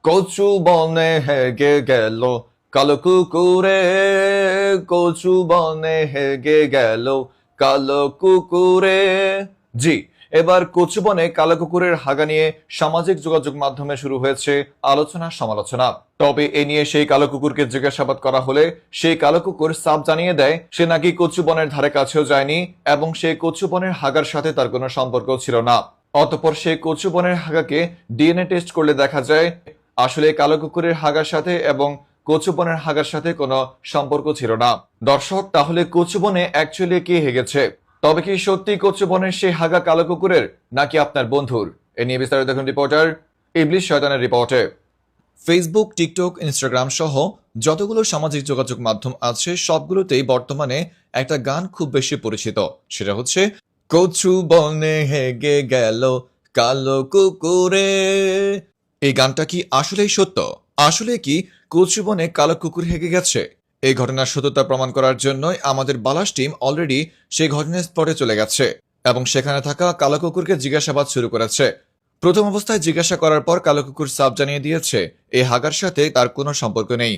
কচু বনে হেগে গেল কালো কুকুরে, কচু বনে হেগে গেল কালো কুকুরে। জি, এবার কচু বনে কালো কুকুরের হাগা নিয়ে সামাজিক যোগাযোগ মাধ্যমে শুরু হয়েছে আলোচনা সমালোচনা। তবে এ নিয়ে সেই কালো কুকুরকে জিজ্ঞাসাবাদ করা হলে সেই কালো কুকুর সাফ জানিয়ে দেয় সে নাকি কচু বনের ধারে কাছেও যায়নি এবং সেই কচু বনের হাগার সাথে তার কোনো সম্পর্ক ছিল না। অতঃপর সেই কচু বনের হাগাকে ডিএনএ টেস্ট করলে দেখা যায় আসলে কালো কুকুরের হাগার সাথে এবং কচু বনের হাগার সাথে কোনো সম্পর্ক ছিল না। দর্শক, তাহলে কচু বনে অ্যাকচুয়ালি কে হেগেছে? তবে কি সত্যি কচু বনের সেই হাগা কালো কুকুরের নাকি আপনার বন্ধুর? এ নিয়ে বিস্তারিত দেখুন রিপোর্টার ইবলিশ শয়তানের রিপোর্টে। ফেসবুক, টিকটক, ইনস্টাগ্রাম সহ যতগুলো সামাজিক যোগাযোগ মাধ্যম আছে সবগুলোতেই বর্তমানে একটা গান খুব বেশি পরিচিত। সেটা হচ্ছে কচু বনে হেগে গেল কালো কুকুরে। এই গানটা কি আসলেই সত্য? আসলে কি কচু বনে কালো কুকুর হেগে গেছে? এই ঘটনার সত্যতা প্রমাণ করার জন্যই আমাদের বালাস টিম অলরেডি সেই ঘটনার স্পটে চলে গেছে এবং সেখানে থাকা কালো কুকুরকে জিজ্ঞাসাবাদ শুরু করেছে। প্রথম অবস্থায় জিজ্ঞাসা করার পর কালো কুকুর সাফ জানিয়ে দিয়েছে এই হাগার সাথে তার কোনো সম্পর্ক নেই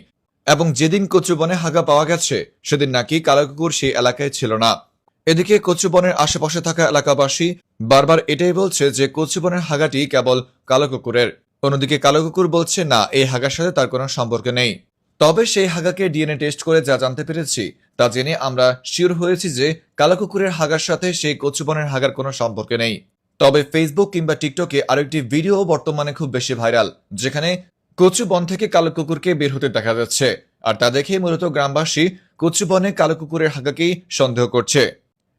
এবং যেদিন কচু বনে হাগা পাওয়া গেছে সেদিন নাকি কালো কুকুর সেই এলাকায় ছিল না। এদিকে কচু বনের আশেপাশে থাকা এলাকাবাসী বারবার এটাই বলছে যে কচু বনের হাগাটি কেবল কালো কুকুরের। অন্যদিকে কালো কুকুর বলছে না, এই হাগার সাথে তার কোনো সম্পর্ক নেই। তবে সেই হাগাকে ডিএনএ টেস্ট করে যা জানতে পেরেছি তা জেনে আমরা শিওর হয়েছি যে কালো কুকুরের হাগার সাথে সেই কচু বনের হাগার কোনো সম্পর্ক নেই। তবে ফেসবুক কিংবা টিকটকে আরেকটি ভিডিও বর্তমানে খুব বেশি ভাইরাল, যেখানে কচু বন থেকে কালো কুকুরকে বের হতে দেখা যাচ্ছে। আর তা দেখে মূলত গ্রামবাসী কচু বনে কালো কুকুরের হাগাকেই সন্দেহ করছে।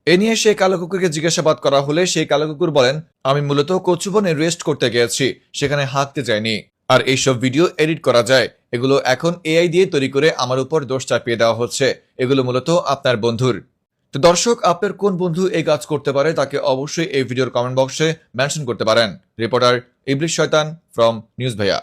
এ নিয়ে সেই কালো কুকুরকে জিজ্ঞাসাবাদ করা হলে সেই কালো কুকুর বলেন, আমি মূলত কচু বনে রেস্ট করতে গিয়েছি, সেখানে হাঁকতে যাইনি। আর এইসব ভিডিও এডিট করা যায়, এগুলো এখন এআই দিয়ে তৈরি করে আমার উপর দোষ চাপিয়ে দেওয়া হচ্ছে। এগুলো মূলত আপনার বন্ধুর। তো দর্শক, আপনার কোন বন্ধু এই কাজ করতে পারে তাকে অবশ্যই এই ভিডিওর কমেন্ট বক্সে মেনশন করতে পারেন। রিপোর্টার ইবলিশ শয়তান ফ্রম নিউজ ভাইয়া।